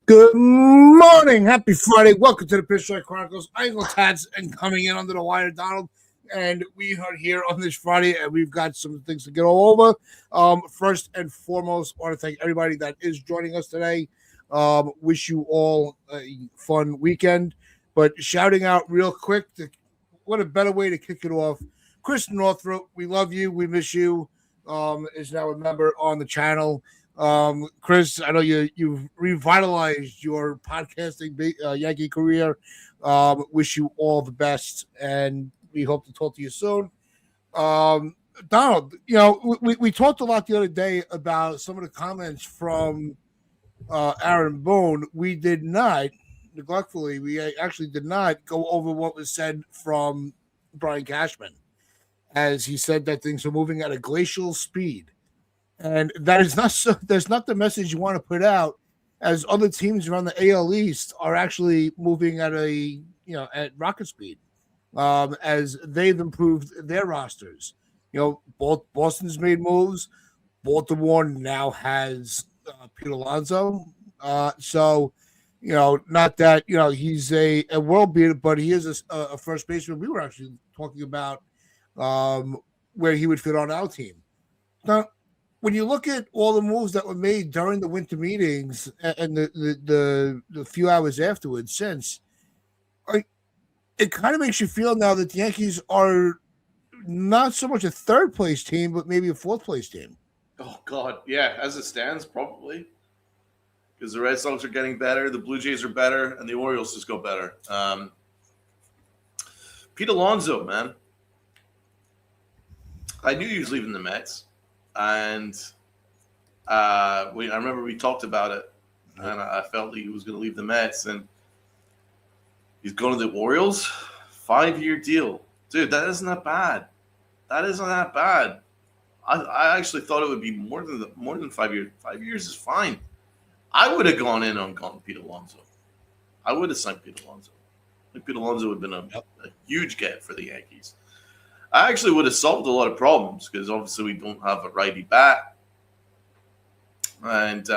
Good morning. Happy Friday. Welcome to the Pitch Strike Chronicles. Angle Tats and coming in under the wire, Donald. And we are here on this Friday, and we've got some things to get all over. First and foremost, I want to thank everybody that is joining us today. Wish you all a fun weekend. But shouting out real quick, what a better way to kick it off. Chris Northrup, we love you. We miss you. Is now a member on the channel. Chris, I know you've revitalized your podcasting Yankee career. Wish you all the best, and we hope to talk to you soon. Donald, we talked a lot the other day about some of the comments from Aaron Boone. We did not, neglectfully, we actually did not go over what was said from Brian Cashman, as he said that things are moving at a glacial speed. And that is not so. That's not the message you want to put out, as other teams around the AL East are actually moving at at rocket speed, as they've improved their rosters. Both Boston's made moves. Baltimore now has Pete Alonso. Not that he's a world beater, but he is a first baseman. We were actually talking about where he would fit on our team. Now, when you look at all the moves that were made during the winter meetings and the few hours afterwards, it kind of makes you feel now that the Yankees are not so much a third place team, but maybe a fourth place team. Oh God, yeah. As it stands, probably because the Red Sox are getting better, the Blue Jays are better, and the Orioles just go better. Pete Alonso, man, I knew he was leaving the Mets. And I remember we talked about it, and I felt he was going to leave the Mets, and he's going to the Orioles. 5-year deal, dude. That isn't that bad. That isn't that bad. I actually thought it would be more than 5 years. 5 years is fine. I would have gone in on Pete Alonso. I would have signed Pete Alonso. I think Pete Alonso would have been a huge get for the Yankees. I actually would have solved a lot of problems because obviously we don't have a righty bat. And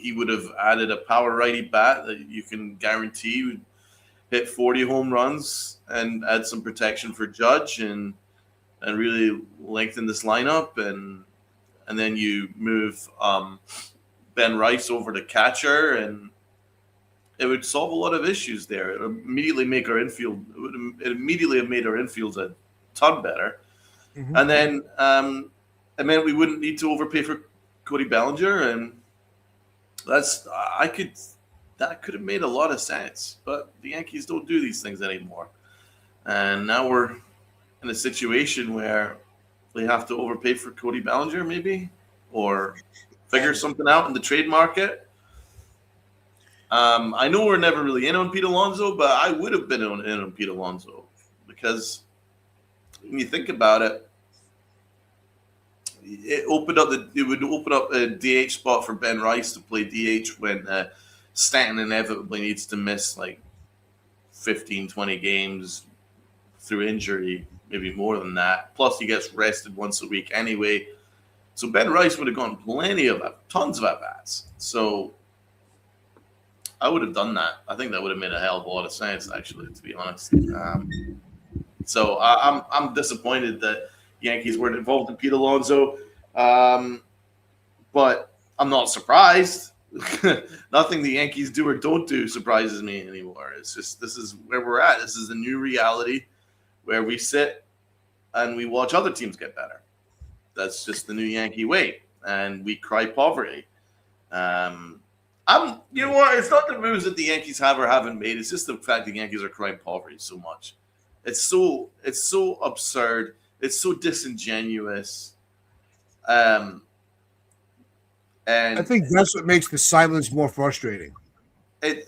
he would have added a power righty bat that you can guarantee would hit 40 home runs and add some protection for Judge and really lengthen this lineup. And then you move Ben Rice over to catcher, and it would solve a lot of issues there. It would immediately make our infield. It immediately have made our infields a ton better. Mm-hmm. And then it meant we wouldn't need to overpay for Cody Bellinger, and that could have made a lot of sense. But the Yankees don't do these things anymore. And now we're in a situation where we have to overpay for Cody Bellinger, maybe, or figure something out in the trade market. I know we're never really in on Pete Alonso, but I would have been in on Pete Alonso because when you think about it, it would open up a DH spot for Ben Rice to play DH when Stanton inevitably needs to miss like 15, 20 games through injury, maybe more than that. Plus, he gets rested once a week anyway. So Ben Rice would have gone tons of at-bats. So I would have done that. I think that would have made a hell of a lot of sense, actually, to be honest. So I'm disappointed that Yankees weren't involved in Pete Alonso, but I'm not surprised. Nothing the Yankees do or don't do surprises me anymore. It's just this is where we're at. This is the new reality where we sit and we watch other teams get better. That's just the new Yankee way, and we cry poverty. You know what? It's not the moves that the Yankees have or haven't made. It's just the fact the Yankees are crying poverty so much. It's so absurd. It's so disingenuous. And I think that's what makes the silence more frustrating. It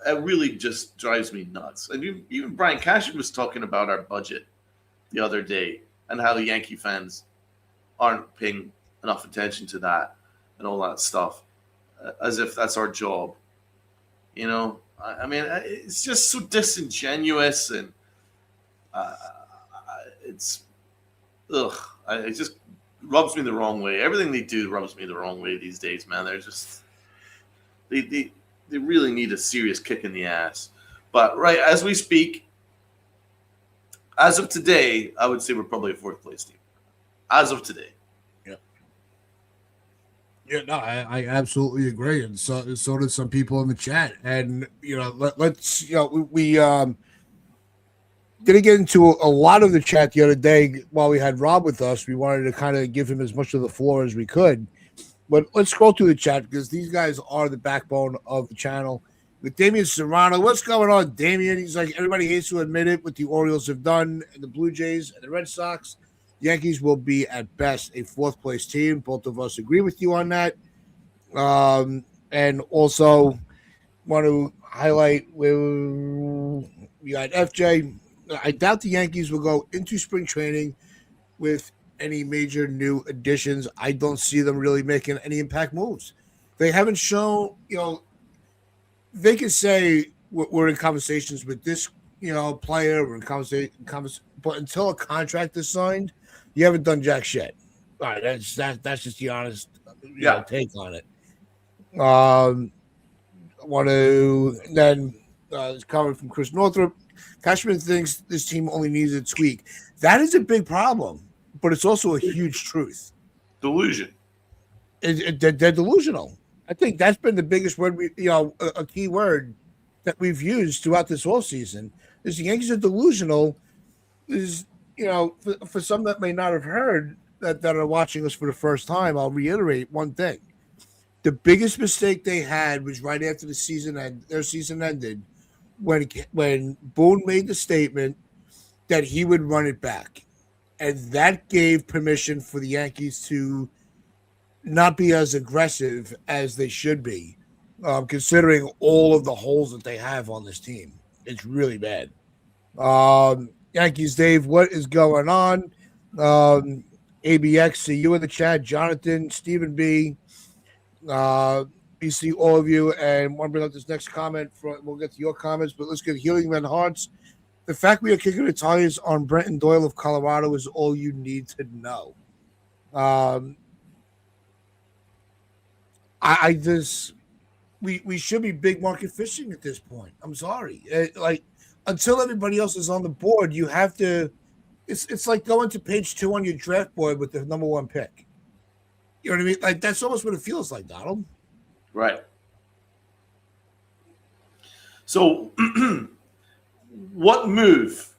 really just drives me nuts. And even Brian Cashman was talking about our budget the other day and how the Yankee fans aren't paying enough attention to that and all that stuff, as if that's our job. You know, I mean, it's just so disingenuous, and it just rubs me the wrong way. Everything they do rubs me the wrong way these days, man. They're just They really need a serious kick in the ass. But right as we speak, as of today, I would say we're probably a fourth place team. As of today. Yeah. Yeah, no, I absolutely agree, and so did some people in the chat. And let's we didn't get into a lot of the chat the other day while we had Rob with us. We wanted to kind of give him as much of the floor as we could. But let's scroll through the chat because these guys are the backbone of the channel. With Damian Serrano, what's going on, Damian? He's like, everybody hates to admit it, what the Orioles have done, and the Blue Jays and the Red Sox. The Yankees will be, at best, a fourth-place team. Both of us agree with you on that. And also want to highlight where we got FJ. I doubt the Yankees will go into spring training with any major new additions. I don't see them really making any impact moves. They haven't shown, they can say we're in conversations with this, player. We're in conversation, but until a contract is signed, you haven't done jack shit. All right, that's just the honest take on it. I want to then it's coming from Chris Northrup. Cashman thinks this team only needs a tweak. That is a big problem, but it's also a huge truth. Delusion. They're delusional. I think that's been the biggest word a key word that we've used throughout this whole season is the Yankees are delusional. Is for some that may not have heard that are watching us for the first time, I'll reiterate one thing. The biggest mistake they had was right after their season ended when Boone made the statement that he would run it back. And that gave permission for the Yankees to not be as aggressive as they should be, considering all of the holes that they have on this team. It's really bad. Yankees, Dave, what is going on? ABX, see you in the chat. Jonathan, Stephen B. We see all of you, and want to bring up this next comment. We'll get to your comments, but let's get Healing Men Hearts. The fact we are kicking the tires on Brenton Doyle of Colorado is all you need to know. I just we should be big market fishing at this point. I'm sorry, until everybody else is on the board, you have to. It's like going to page 2 on your draft board with the number 1 pick. You know what I mean? Like that's almost what it feels like, Donald. Right. So, what move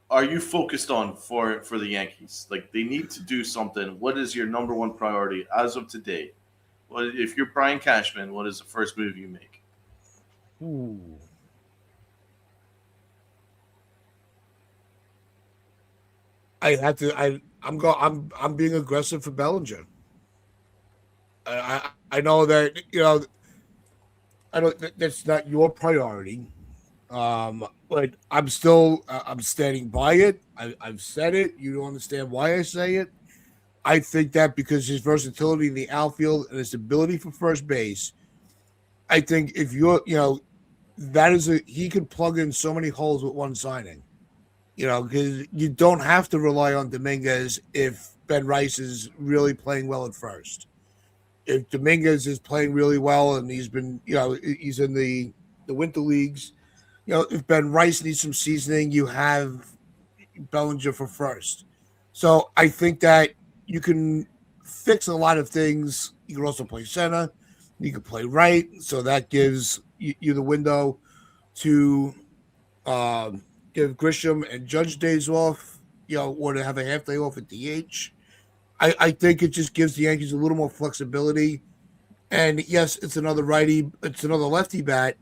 are you focused on for the Yankees? Like they need to do something. What is your number 1 priority as of today? If you're Brian Cashman, what is the first move you make? Ooh. I have to. I'm being aggressive for Bellinger. I know that I know that's not your priority, but I'm standing by it. I've said it. You don't understand why I say it. I think that because his versatility in the outfield and his ability for first base, I think if he could plug in so many holes with one signing. Because you don't have to rely on Dominguez if Ben Rice is really playing well at first. If Dominguez is playing really well and he's been, he's in the winter leagues, if Ben Rice needs some seasoning, you have Bellinger for first. So I think that you can fix a lot of things. You can also play center. You can play right. So that gives you the window to give Grisham and Judge days off, or to have a half day off at DH. I think it just gives the Yankees a little more flexibility. And yes, it's another lefty bat,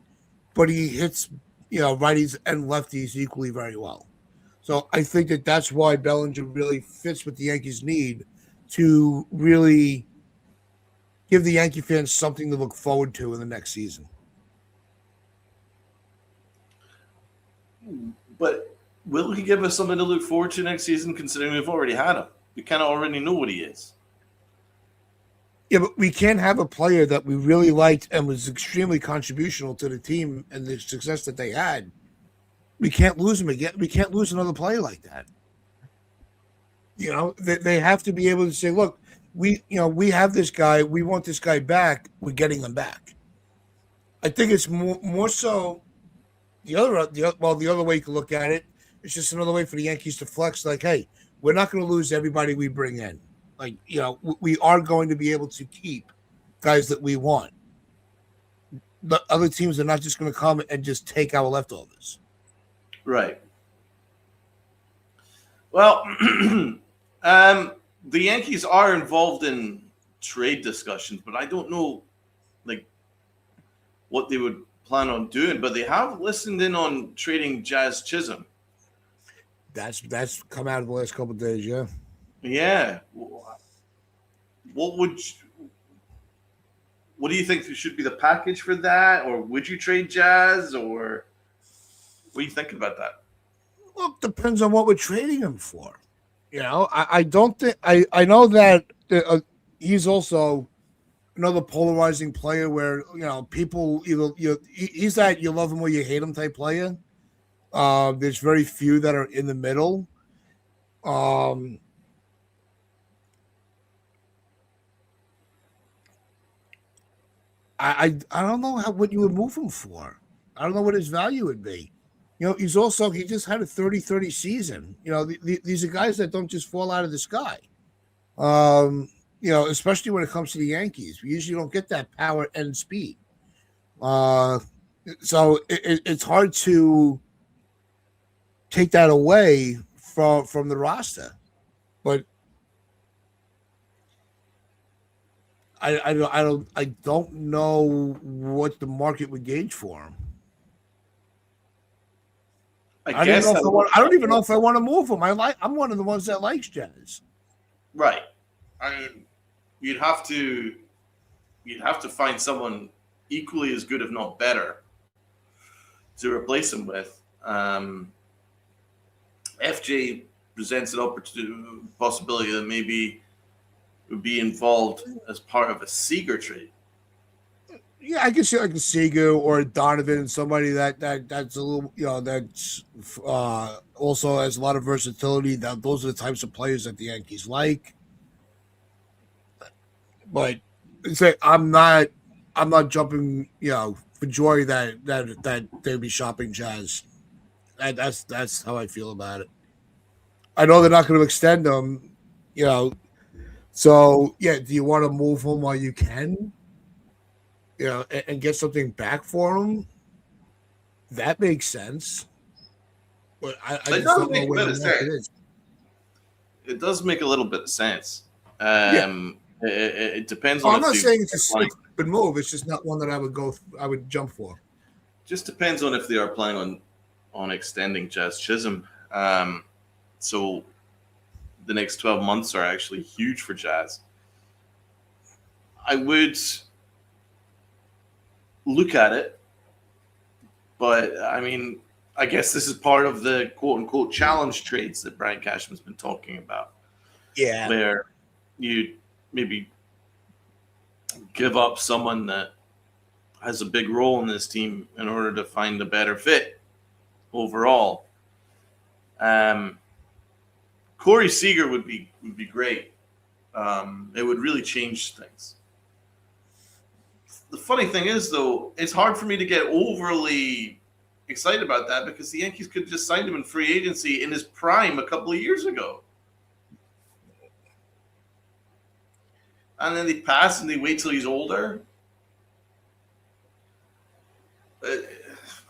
but he hits, righties and lefties equally very well. So I think that's why Bellinger really fits what the Yankees need to really give the Yankee fans something to look forward to in the next season. But will he give us something to look forward to next season, considering we've already had him? We kind of already know what he is. Yeah, but we can't have a player that we really liked and was extremely contributional to the team and the success that they had. We can't lose him again. We can't lose another player like that. They have to be able to say, look, we have this guy. We want this guy back. We're getting him back. I think it's more so the other way you can look at it. It's just another way for the Yankees to flex. Like, hey, we're not going to lose everybody we bring in. Like, we are going to be able to keep guys that we want. The other teams are not just going to come and just take our leftovers. Right. Well, the Yankees are involved in trade discussions, but I don't know, like, what they would plan on doing. But they have listened in on trading Jazz Chisholm. That's come out of the last couple of days, yeah. Yeah. What do you think should be the package for that, or would you trade Jazz, or what are you thinking about that? Well, it depends on what we're trading him for. I don't think I know that he's also another polarizing player where people he's that you love him or you hate him type player. There's very few that are in the middle. I don't know what you would move him for. I don't know what his value would be. He just had a 30-30 season. These are guys that don't just fall out of the sky. Especially when it comes to the Yankees. We usually don't get that power and speed. So it's hard to take that away from the roster. But I don't know what the market would gauge for him. I don't even know if I want to move him. I'm one of the ones that likes Jazz. Right. I mean, you'd have to find someone equally as good, if not better, to replace him with. FJ presents an possibility that maybe would be involved as part of a Seager trade. Yeah, I can see like a Seager or Donovan, somebody that's a little, that's also has a lot of versatility. Those are the types of players that the Yankees like. But I'm not jumping, for joy that they'd be shopping Jazz. That's how I feel about it. I know they're not going to extend them, So yeah, do you want to move him while you can? And get something back for him? That makes sense. But I just don't know where the market is. It does make a little bit of sense. It depends on. I'm not saying it's a good move. It's just not one that I would jump for. Just depends on if they are planning on extending Jazz Chisholm. So the next 12 months are actually huge for Jazz. I would look at it, but I mean, I guess this is part of the quote unquote challenge trades that Brian Cashman's been talking about. Yeah. Where you maybe give up someone that has a big role in this team in order to find a better fit overall. Corey Seager would be great. It would really change things. The funny thing is, though, it's hard for me to get overly excited about that because the Yankees could just sign him in free agency in his prime a couple of years ago. And then they pass and they wait till he's older.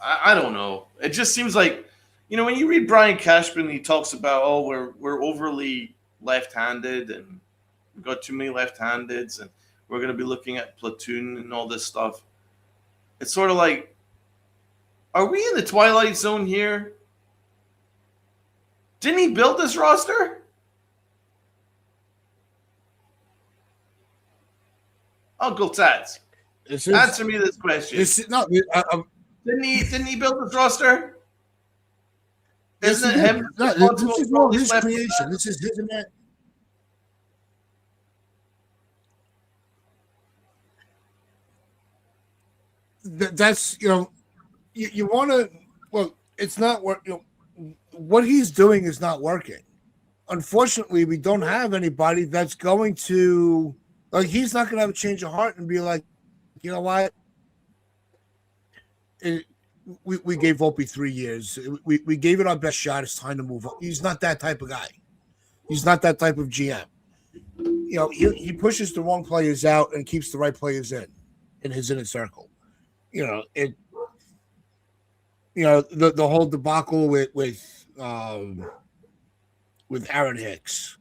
I don't know. It just seems like, when you read Brian Cashman, he talks about, we're overly left-handed and we've got too many left-handeds and we're going to be looking at platoon and all this stuff. It's sort of like, are we in the twilight zone here? Didn't he build this roster? Uncle Tats, answer me this question. Didn't he build this roster? Isn't it him? This is all his creation. This is his man. That's you want to. Well, it's not what what he's doing is not working. Unfortunately, we don't have anybody that's going to. Like, he's not going to have a change of heart and be like, you know what? we gave Volpe 3 years. We gave it our best shot. It's time to move on. He's not that type of guy. He's not that type of GM. He pushes the wrong players out and keeps the right players in his inner circle. It. The whole debacle with Aaron Hicks.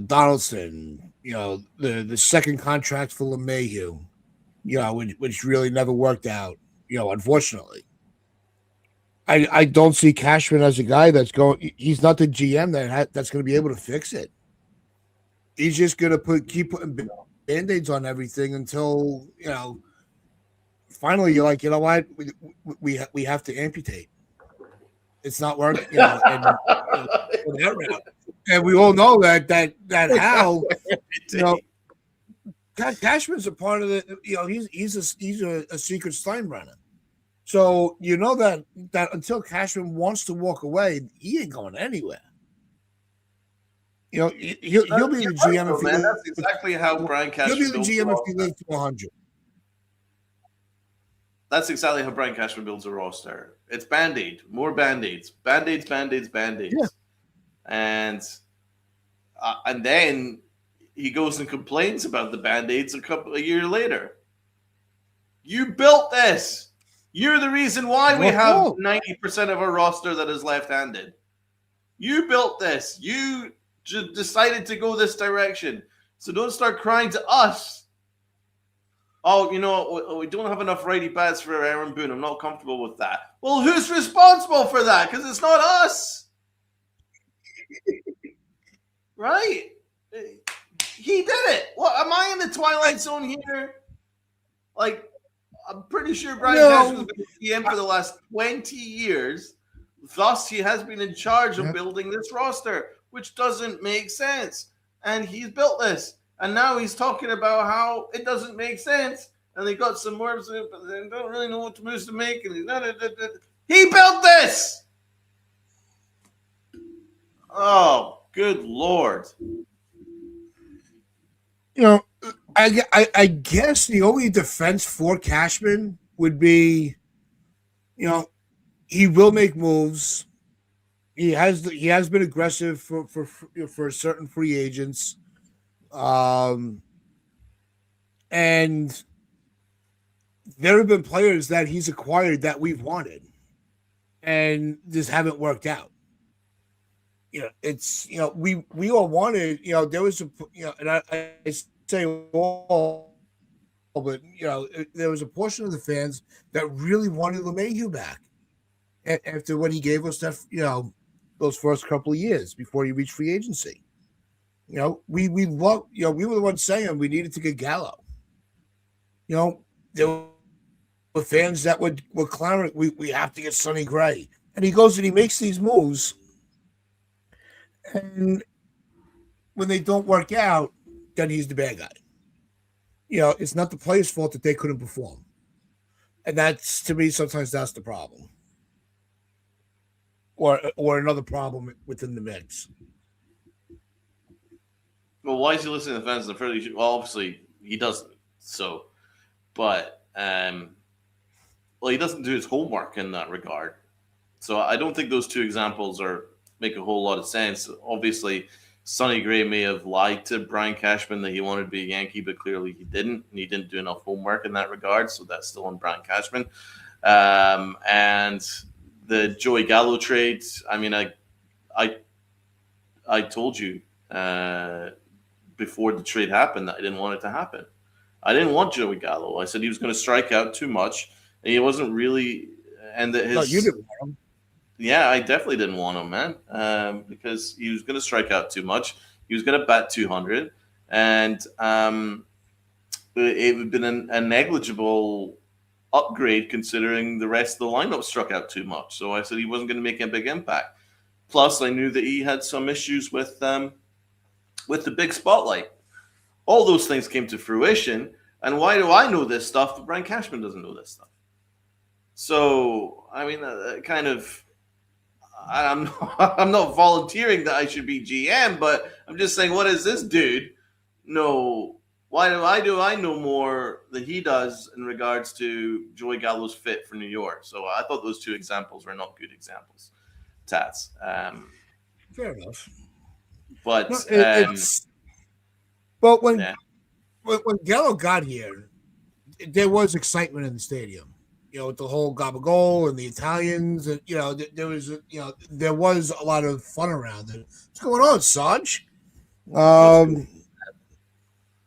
Donaldson. The second contract for LeMahieu. Which really never worked out. Unfortunately. I don't see Cashman as a guy that's going. He's not the GM that's going to be able to fix it. He's just going to keep putting band-aids on everything until finally you're like, you know what, we have to amputate. It's not working, and we all know that Hal, Cashman's a part of it. He's a secret Steinbrenner. So that until Cashman wants to walk away, he ain't going anywhere. He'll be the GM if he that's exactly how Brian Cashman. He'll be the GM if he lives to 100. That's exactly how Brian Cashman builds a roster. It's Band-Aid, more Band-Aids, Band-Aids, Band-Aids, Band-Aids, and then he goes and complains about the Band-Aids a year later. You built this. You're the reason why we have 90% of our roster that is left-handed. You built this. You decided to go this direction. So don't start crying to us. Oh, we don't have enough righty bats for Aaron Boone. I'm not comfortable with that. Well, who's responsible for that? Because it's not us. Right? He did it. What, am I in the Twilight Zone here? I'm pretty sure Brian Cashman's been GM for the last 20 years. Thus, he has been in charge of building this roster, which doesn't make sense. And he's built this. And now he's talking about how it doesn't make sense. And they got some moves, but they don't really know what moves to make. And he built this! Oh, good Lord. I guess the only defense for Cashman would be, he will make moves. He has been aggressive for certain free agents, and there have been players that he's acquired that we've wanted, and just haven't worked out. It's we all wanted. There was and I say all, but there was a portion of the fans that really wanted LeMahieu back after what he gave us that those first couple of years before he reached free agency. We love we were the ones saying we needed to get Gallo. There were fans that were clamoring we have to get Sonny Gray, and he goes and he makes these moves, and when they don't work out, then he's the bad guy. It's not the player's fault that they couldn't perform. And that's, to me, sometimes that's the problem. Or another problem within the mix. Well, why is he listening to the fans? Well, obviously, he doesn't. So, but, he doesn't do his homework in that regard. So I don't think those two examples make a whole lot of sense. Obviously, Sonny Gray may have lied to Brian Cashman that he wanted to be a Yankee, but clearly he didn't. And he didn't do enough homework in that regard, so that's still on Brian Cashman. And the Joey Gallo trade, I told you before the trade happened that I didn't want it to happen. I didn't want Joey Gallo. I said he was going to strike out too much, and he wasn't really. And that his. No, you didn't want him. Yeah, I definitely didn't want him, man, because he was going to strike out too much. He was going to bat 200, and it would have been a negligible upgrade considering the rest of the lineup struck out too much. So I said he wasn't going to make a big impact. Plus, I knew that he had some issues with the big spotlight. All those things came to fruition, and why do I know this stuff, but Brian Cashman doesn't know this stuff? So, kind of. I'm not volunteering that I should be GM, but I'm just saying, what does this dude know Why do I know more than he does in regards to Joey Gallo's fit for New York? So I thought those two examples were not good examples, Tats. Fair enough. No, But it's but yeah, when Gallo got here, there was excitement in the stadium. With the whole Gabagol and the Italians, and there was there was a lot of fun around it. What's going on, Sarge? what's good? Um,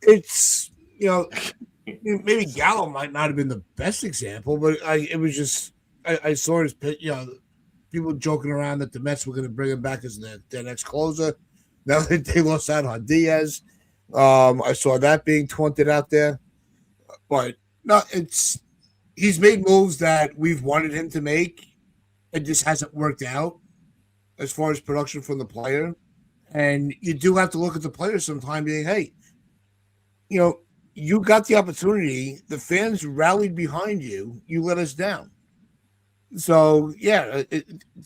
it's maybe Gallo might not have been the best example, but it was just I saw his people joking around that the Mets were going to bring him back as their next closer. Now that they lost out on Diaz, I saw that being taunted out there. But no, he's made moves that we've wanted him to make. It just hasn't worked out as far as production from the player. And you do have to look at the player sometime, being, hey, you know, you got the opportunity. The fans rallied behind you. You let us down. So yeah,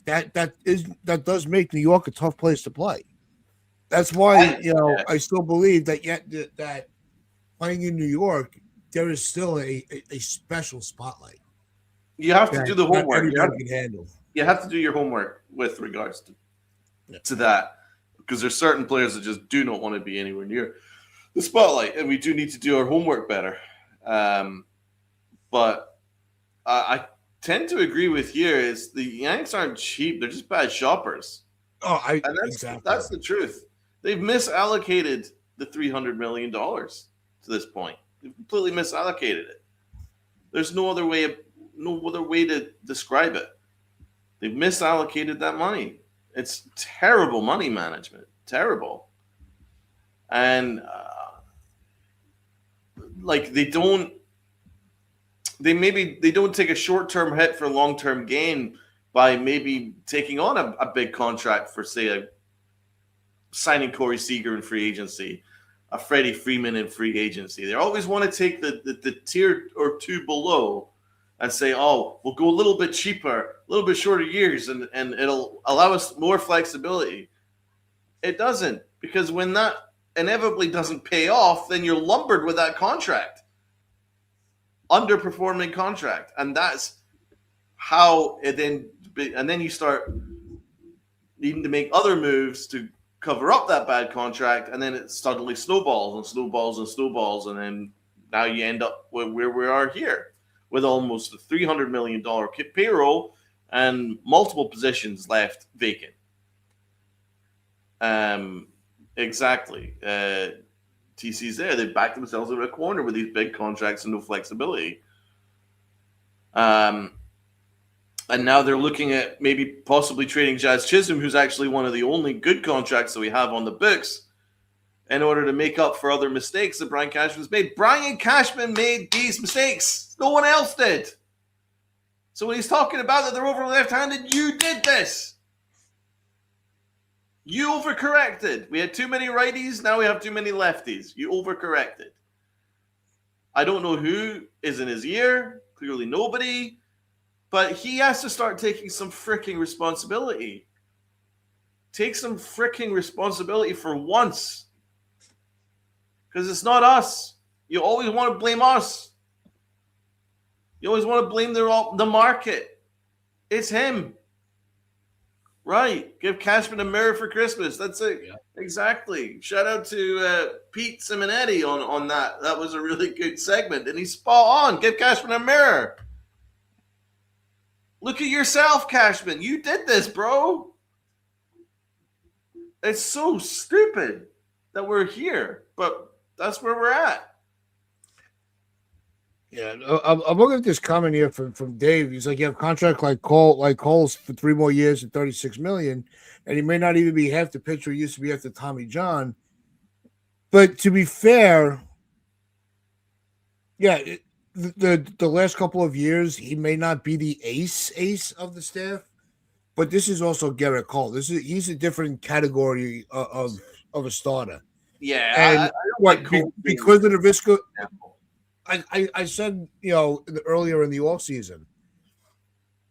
that does make New York a tough place to play. That's why Yeah. I still believe that that playing in New York, there is still a special spotlight You have to that do the not homework. everybody can handle. You have to do your homework with regards Yeah. to that, because there's certain players that just do not want to be anywhere near the spotlight, and we do need to do our homework better. But I tend to agree with you. Is the Yanks aren't cheap; they're just bad shoppers, Oh, I and exactly. that's the truth. They've misallocated the $300 million to this point. They've completely misallocated it. There's no other way to describe it. They've misallocated that money. It's terrible money management. Terrible. And like they don't take a short-term hit for long-term gain by maybe taking on a big contract for, say, a signing Corey Seager in free agency, a Freddie Freeman in free agency. They always want to take the tier or two below and say, oh, we'll go a little bit cheaper, a little bit shorter years, and it'll allow us more flexibility. It doesn't, because when that inevitably doesn't pay off, then you're lumbered with that contract, underperforming contract, and that's how it then. And then you start needing to make other moves to cover up that bad contract, and then it suddenly snowballs and snowballs and snowballs, and then now you end up where we are here with almost a $300 million payroll and multiple positions left vacant. Exactly. TC's there. They backed themselves in a corner with these big contracts and no flexibility. And now they're looking at maybe possibly trading Jazz Chisholm, who's actually one of the only good contracts that we have on the books, in order to make up for other mistakes that Brian Cashman's made. Brian Cashman made these mistakes. No one else did. So when he's talking about that they're over left-handed, you did this. You overcorrected. We had too many righties. Now we have too many lefties. You overcorrected. I don't know who is in his ear. Clearly nobody. But he has to start taking some freaking responsibility. Take some freaking responsibility for once. Because it's not us. You always want to blame us. You always want to blame the market. It's him. Right. Give Cashman a mirror for Christmas. That's it. Yeah. Exactly. Shout out to Pete Simonetti on that. That was a really good segment. And he's spot on. Give Cashman a mirror. Look at yourself, Cashman. You did this, bro. It's so stupid that we're here, but that's where we're at. Yeah, I'm looking at this comment here from Dave. He's like, you have a contract like Cole's for 3 more years and $36 million, and he may not even be half the pitcher he used to be after Tommy John. But to be fair, yeah, the last couple of years he may not be the ace of the staff, but this is also Garrett Cole. He's a different category of a starter. Yeah, and because of the risk of. I said, earlier in the offseason,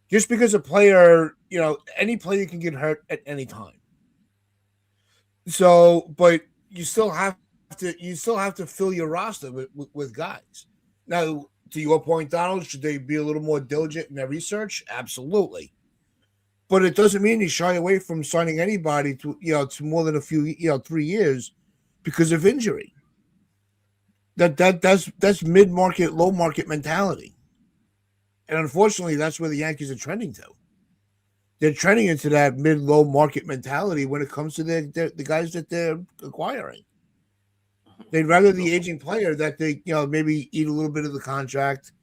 just because a player, any player can get hurt at any time. So, but you still have still have to fill your roster with guys. Now, to your point, Donald, should they be a little more diligent in their research? Absolutely. But it doesn't mean you shy away from signing anybody to more than a few 3 years because of injury. That's mid market, low market mentality, and unfortunately, that's where the Yankees are trending to. They're trending into that mid low market mentality when it comes to the guys that they're acquiring. They'd rather the aging player that they maybe eat a little bit of the contract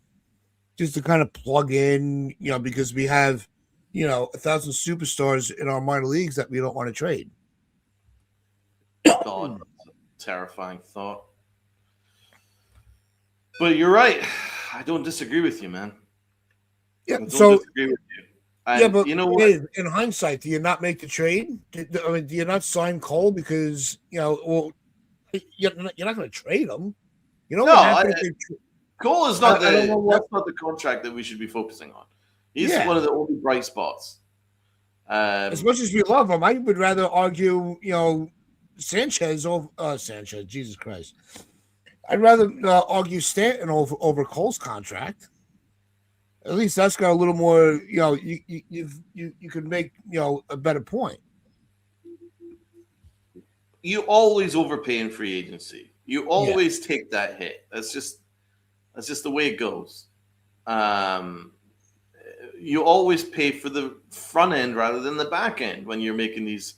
just to kind of plug in, because we have 1,000 superstars in our minor leagues that we don't want to trade. God, terrifying thought. But you're right. I don't disagree with you, man. Yeah. I don't So disagree with you. And but you know what? in hindsight, do you not make the trade? Do you not sign Cole because well, you're not going to trade him? You know No, what happened? Cole is not I don't know that's not the contract that we should be focusing on. He's Yeah. one of the only bright spots. As much as we love him, I would rather argue, Sanchez over Sanchez. Jesus Christ, I'd rather argue Stanton over Cole's contract. At least that's got a little more. You could make a better point. You always overpay in free agency. You always take that hit. That's just the way it goes. You always pay for the front end rather than the back end when you're making these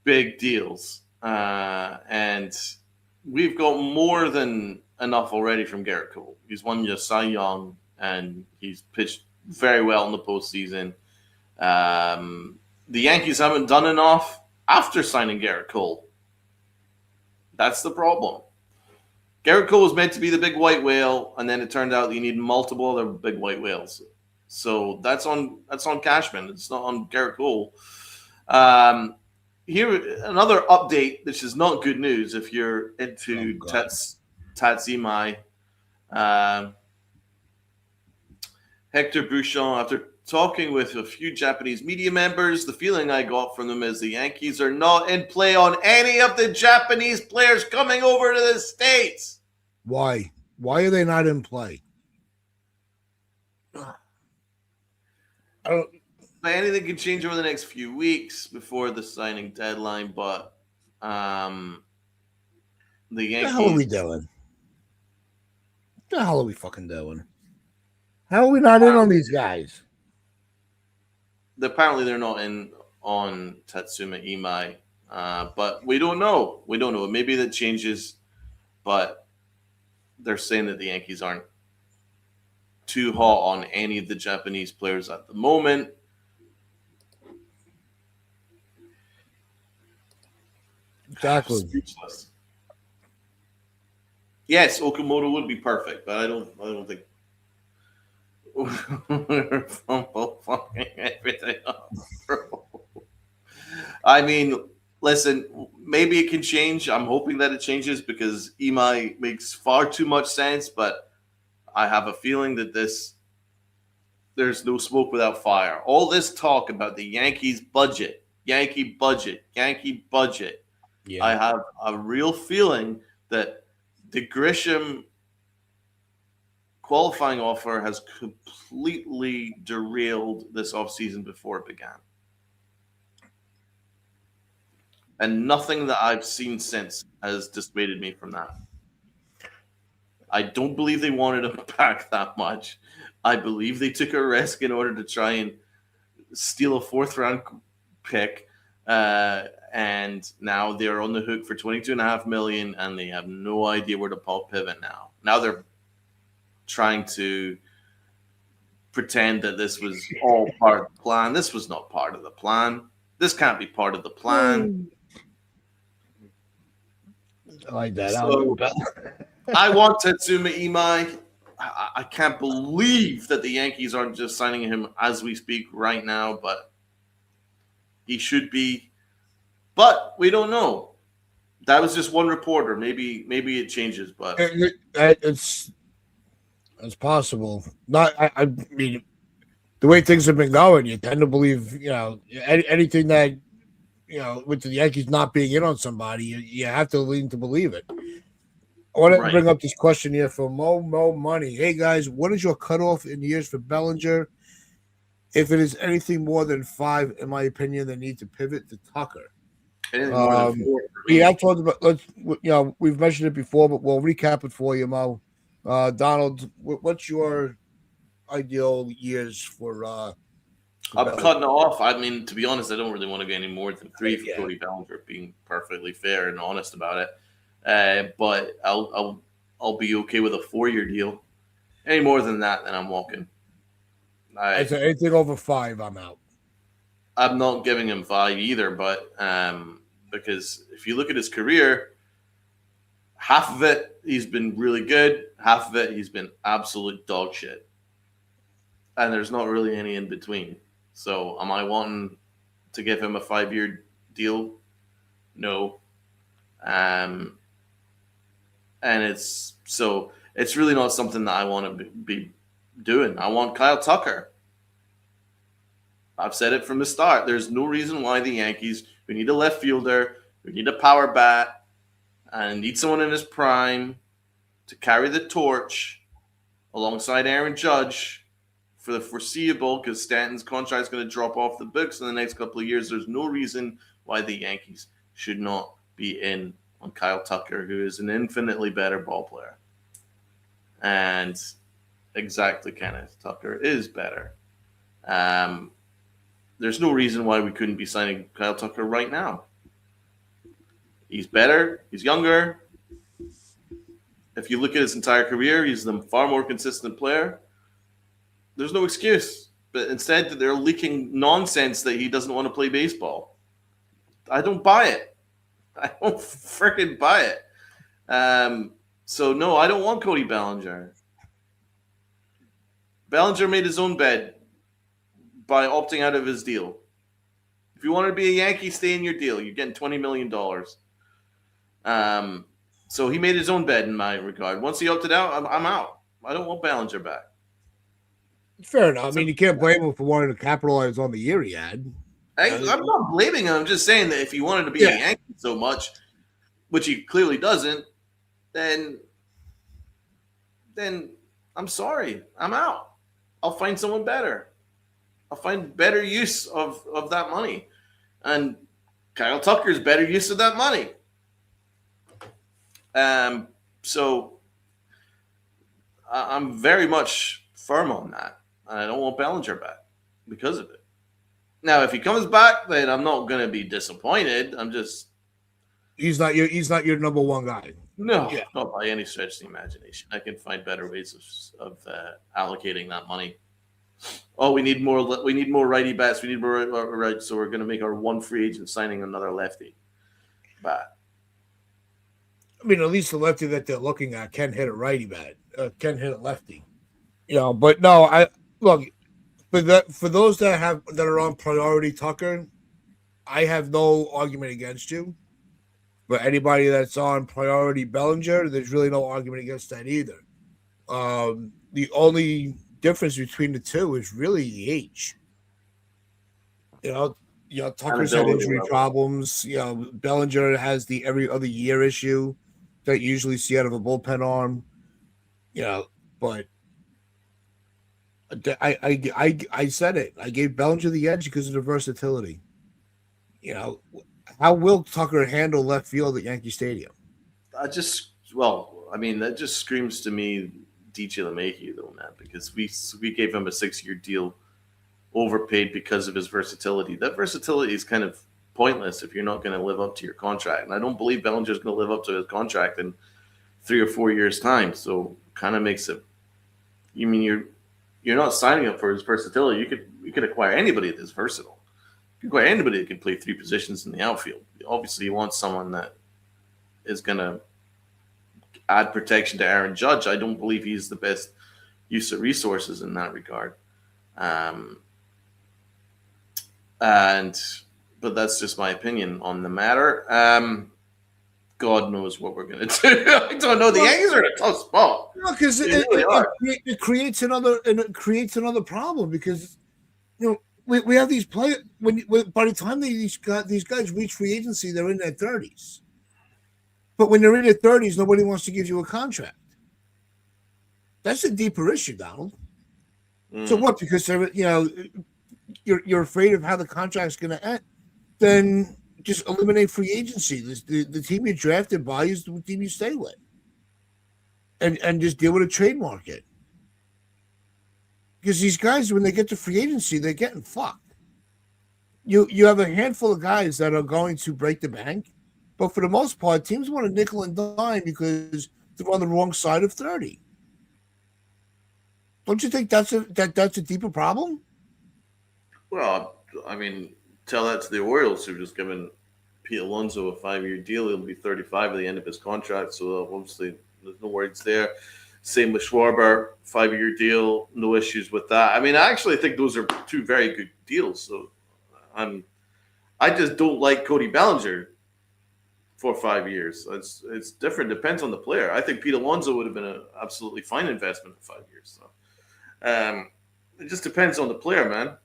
big deals. And we've got more than enough already from Garrett Cole. He's won your Cy Young, and he's pitched very well in the postseason. The Yankees haven't done enough after signing Garrett Cole. That's the problem. Garrett Cole was meant to be the big white whale, and then it turned out that you need multiple other big white whales. So that's on Cashman. It's not on Garrett Cole. Here, another update, which is not good news if you're into Tats Imai. Hector Bouchon, after talking with a few Japanese media members, the feeling I got from them is the Yankees are not in play on any of the Japanese players coming over to the States. Why? Why are they not in play? Anything can change over the next few weeks before the signing deadline, but the Yankees. What the hell are we doing? What the hell are we fucking doing? How are we not in on these guys? Apparently, they're not in on Tatsuma Imai, but we don't know. We don't know. Maybe that changes, but they're saying that the Yankees aren't too hot on any of the Japanese players at the moment. Exactly. Speechless. Yes, Okamoto would be perfect, but I don't think we're fucking everything up, bro. I mean, listen, maybe it can change. I'm hoping that it changes because Imai makes far too much sense, but I have a feeling that there's no smoke without fire. All this talk about the Yankees budget, Yankee budget. Yeah. I have a real feeling that the Grisham qualifying offer has completely derailed this offseason before it began. And nothing that I've seen since has dissuaded me from that. I don't believe they wanted him back that much. I believe they took a risk in order to try and steal a fourth-round pick. And now they're on the hook for $22.5 million, and they have no idea where to pivot now. Now they're trying to pretend that this was all part of the plan. This was not part of the plan. This can't be part of the plan. I like that. So, I want Tatsuma Imai. I can't believe that the Yankees aren't just signing him as we speak right now, but he should be. But we don't know. That was just one reporter. Maybe it changes, but it's possible. I mean, the way things have been going, you tend to believe anything that with the Yankees not being in on somebody, you have to lean to believe it. I want to bring up this question here for Mo Money. Hey guys, what is your cutoff in years for Bellinger? If it is anything more than 5, in my opinion, they need to pivot to Tucker. Anything more than 4 for me. Yeah, I've talked about. We've mentioned it before, but we'll recap it for you, Mo. Donald, what's your ideal years for? I'm cutting it off. I mean, to be honest, I don't really want to get any more than 3 for Cody Bellinger, being perfectly fair and honest about it. But I'll be okay with a 4-year deal. Any more than that, then I'm walking. Anything over 5, I'm out. I'm not giving him 5 either, but because if you look at his career, half of it he's been really good, half of it he's been absolute dog shit, and there's not really any in between. So am I wanting to give him a 5-year deal? No. And it's really not something that I want to be doing. I want Kyle Tucker. I've said it from the start. There's no reason why the Yankees, we need a left fielder, we need a power bat, and need someone in his prime to carry the torch alongside Aaron Judge for the foreseeable, because Stanton's contract is going to drop off the books in the next couple of years. There's no reason why the Yankees should not be in on Kyle Tucker, who is an infinitely better ball player. And exactly, Kenneth, Tucker is better. There's no reason why we couldn't be signing Kyle Tucker right now. He's better. He's younger. If you look at his entire career, he's the far more consistent player. There's no excuse. But instead, they're leaking nonsense that he doesn't want to play baseball. I don't buy it. I don't freaking buy it. So, no, I don't want Cody Bellinger. Bellinger made his own bed by opting out of his deal. If you want to be a Yankee, stay in your deal. You're getting $20 million. So he made his own bed in my regard. Once he opted out, I'm out. I don't want Bellinger back. Fair enough. I mean, you can't blame him for wanting to capitalize on the year he had. I'm not blaming him. I'm just saying that if he wanted to be a Yankee so much, which he clearly doesn't, then I'm sorry. I'm out. I'll find someone better. I'll find better use of that money. And Kyle Tucker's better use of that money. So I'm very much firm on that. I don't want Bellinger back because of it. Now, if he comes back, then I'm not going to be disappointed. I'm just he's not your number one guy. No, not by any stretch of the imagination. I can find better ways of allocating that money. Oh, we need more righty bats. We need more right. So we're going to make our one free agent signing another lefty bat. I mean, at least the lefty that they're looking at can hit a righty bat, can hit a lefty. But no, I look for those that are on priority Tucker. I have no argument against you. But anybody that's on priority Bellinger, there's really no argument against that either. The only difference between the two is really the age. Tucker's had injury problems. Bellinger has the every other year issue that you usually see out of a bullpen arm. But I said it. I gave Bellinger the edge because of the versatility. How will Tucker handle left field at Yankee Stadium? That just screams to me DJ LeMahieu, though, man, because we gave him a 6-year deal, overpaid because of his versatility. That versatility is kind of pointless if you're not going to live up to your contract. And I don't believe Bellinger's going to live up to his contract in 3 or 4 years' time. So kind of makes it. You mean you're not signing up for his versatility. You could acquire anybody that's versatile. You can acquire anybody that can play 3 positions in the outfield. Obviously, you want someone that is going to add protection to Aaron Judge. I don't believe he's the best use of resources in that regard. But that's just my opinion on the matter. God knows what we're going to do. I don't know. The Yankees are in a tough spot. No, because it creates another problem because we have these players. When by the time these guys reach free agency, they're in their 30s. But when they're in their 30s, nobody wants to give you a contract. That's a deeper issue, Donald. So Mm. what? Because you're afraid of how the contract's going to end. Then just eliminate free agency. The team you drafted by is the team you stay with, and just deal with a trade market. Because these guys, when they get to free agency, they're getting fucked. You have a handful of guys that are going to break the bank, but for the most part, teams want a nickel and dime because they're on the wrong side of 30. Don't you think that's a deeper problem? Well, I mean, tell that to the Orioles who just given Pete Alonso a 5-year deal. He'll be 35 at the end of his contract, so obviously there's no worries there. Same with Schwarber, 5-year deal, no issues with that. I mean, I actually think those are two very good deals. So I just don't like Cody Bellinger for 5 years. It's different. Depends on the player. I think Pete Alonso would have been an absolutely fine investment in 5 years. So it just depends on the player, man.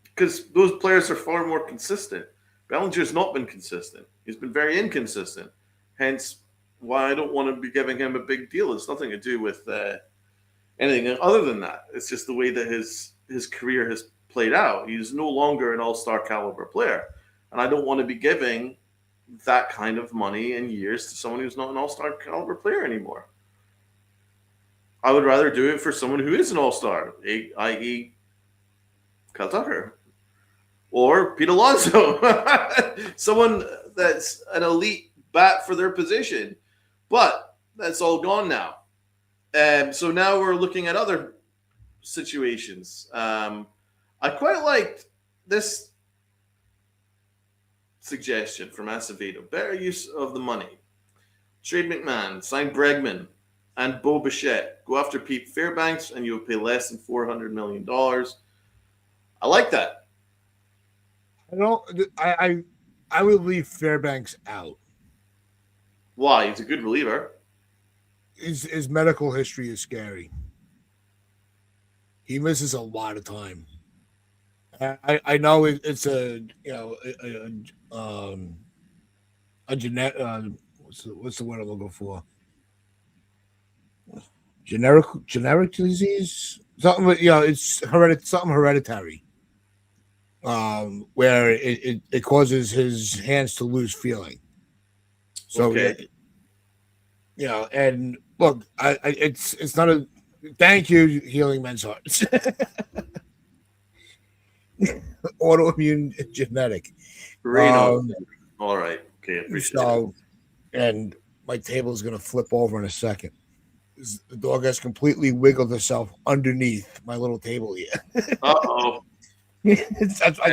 Because those players are far more consistent. Bellinger's not been consistent. He's been very inconsistent. Hence, why I don't want to be giving him a big deal. It's nothing to do with anything other than that. It's just the way that his career has played out. He's no longer an all-star caliber player. And I don't want to be giving that kind of money and years to someone who's not an all-star caliber player anymore. I would rather do it for someone who is an all-star, i.e. Kyle Tucker. Or Pete Alonso. Someone that's an elite bat for their position. But that's all gone now. So now we're looking at other situations. I quite liked this suggestion from Acevedo. Better use of the money. Trade McMahon, sign Bregman and Bo Bichette. Go after Pete Fairbanks and you'll pay less than $400 million. I like that. I don't. I would leave Fairbanks out. Why? He's a good reliever. His medical history is scary. He misses a lot of time. I know it's a genetic what's the word I'm looking for? Generic disease, something. It's something hereditary. Where it causes his hands to lose feeling. So Okay. And look, it's not a thank you, healing men's hearts. Autoimmune genetic. Reno. All right. Okay. Appreciate So, and my table is going to flip over in a second. The dog has completely wiggled herself underneath my little table here. it. Uh-oh. I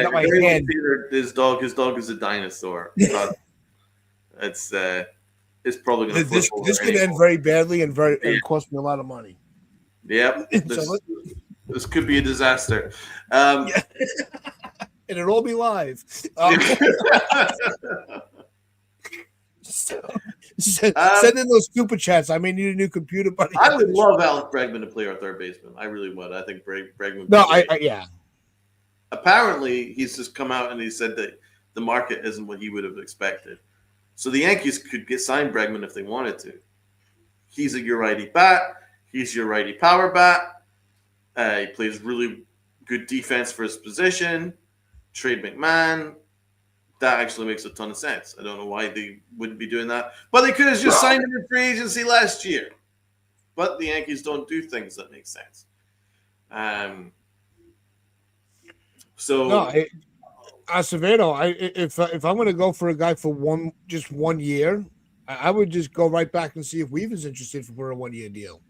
got my hand. His dog is a dinosaur. But it's probably going to flip over. This could end very badly and cost me a lot of money. Yep. This could be a disaster. And it'll all be live. Send in those super chats. I may need a new computer, buddy. I would love Alex Bregman to play our third baseman. I really would. I think Bregman. No, yeah. Apparently, he's just come out and he said that the market isn't what he would have expected. So the Yankees could get signed Bregman if they wanted to. He's your righty bat. He's your righty power bat. He plays really good defense for his position. Trade McMahon. That actually makes a ton of sense. I don't know why they wouldn't be doing that. But they could have just signed him in free agency last year. But the Yankees don't do things that make sense. Acevedo, if I'm going to go for a guy for 1 year, I would just go right back and see if Weaver's interested for a 1-year deal.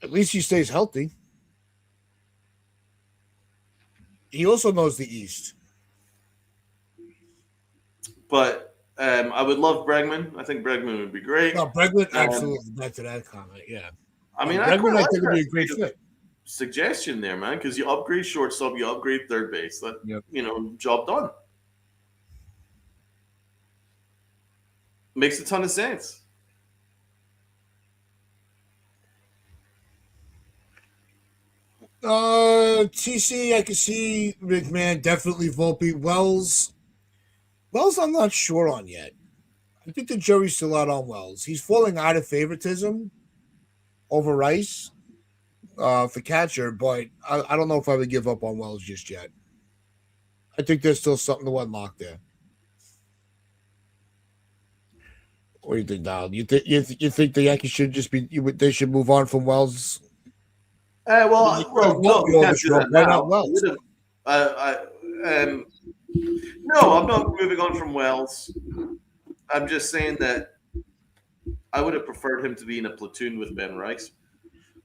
At least he stays healthy. He also knows the East. But I would love Bregman. I think Bregman would be great. No, Bregman, absolutely. Back to that comment, yeah. I mean, Bregman, I think would be a great fit. Suggestion there, man, because you upgrade shortstop, you upgrade third base. Job done. Makes a ton of sense. TC, I can see McMahon, definitely Volpe. Wells, I'm not sure on yet. I think the jury's still out on Wells. He's falling out of favoritism over Rice for catcher, but I don't know if I would give up on Wells just yet. I think there's still something to unlock there. What do you think, Donald? You think the Yankees should just be they should move on from Wells? I mean, No, we can't do that Why not now. Wells? No, I'm not moving on from Wells. I'm just saying that I would have preferred him to be in a platoon with Ben Rice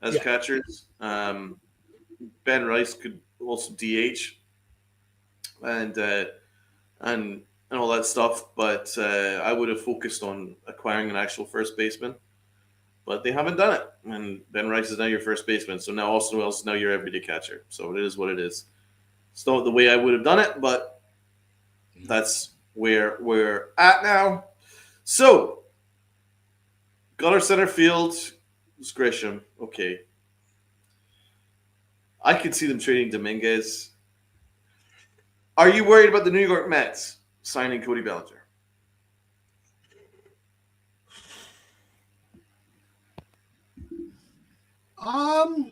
as Yeah. catchers. Ben Rice could also DH and uh, and and all that stuff, but I would have focused on acquiring an actual first baseman. But they haven't done it, and Ben Rice is now your first baseman. So now Austin Wells is now your everyday catcher. So it is what it is. It's not the way I would have done it, but that's where we're at now. So got our center field. It's Grisham. Okay. I could see them trading Dominguez. Are you worried about the New York Mets signing Cody Bellinger? Um,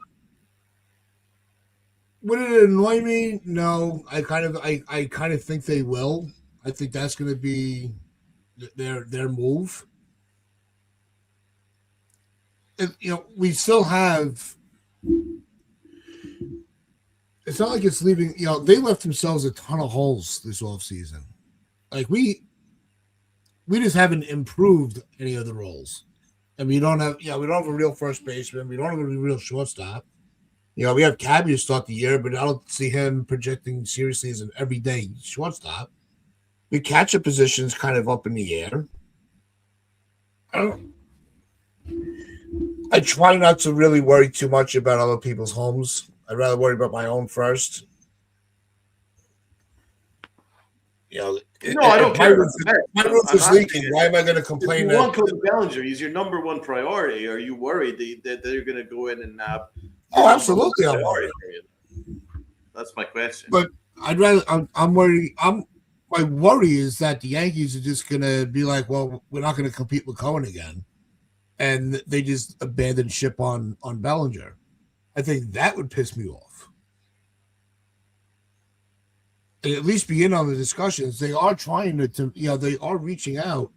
would it annoy me? No, I kind of think they will. I think that's going to be their move. We still have. It's not like it's leaving. They left themselves a ton of holes this offseason. Like we just haven't improved any of the roles. And we don't have, we don't have a real first baseman. We don't have a real shortstop. We have Cabby to start the year, but I don't see him projecting seriously as an everyday shortstop. The catcher position's kind of up in the air. I try not to really worry too much about other people's homes. I'd rather worry about my own first. No, I don't care. My roof is leaking. Why am I going to complain? If you want Cody Bellinger, he's your number one priority. Are you worried that they're going to go in and Oh, absolutely, I'm worried. That's my question. But I'd rather. I'm worried. My worry is that the Yankees are just going to be like, well, we're not going to compete with Cohen again, and they just abandon ship on Bellinger. I think that would piss me off. At least be in on the discussions. They are trying to they are reaching out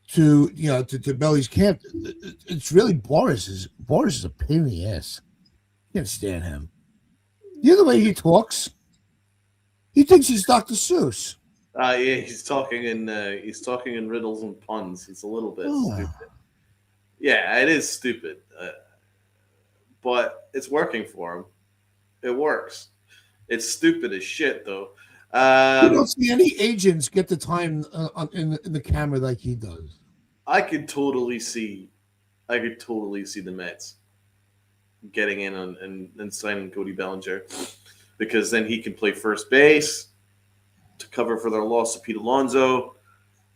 to to Belly's camp. It's really Boris is a pain in the ass. I can't stand him. The way he talks, he thinks he's Dr. Seuss. Yeah, he's talking in riddles and puns. He's a little bit stupid. Yeah, it is stupid, but it's working for him. It works. It's stupid as shit, though. You don't see any agents get the time in the camera like he does. I could totally see the Mets getting in and signing Cody Bellinger, because then he can play first base to cover for their loss of Pete Alonso.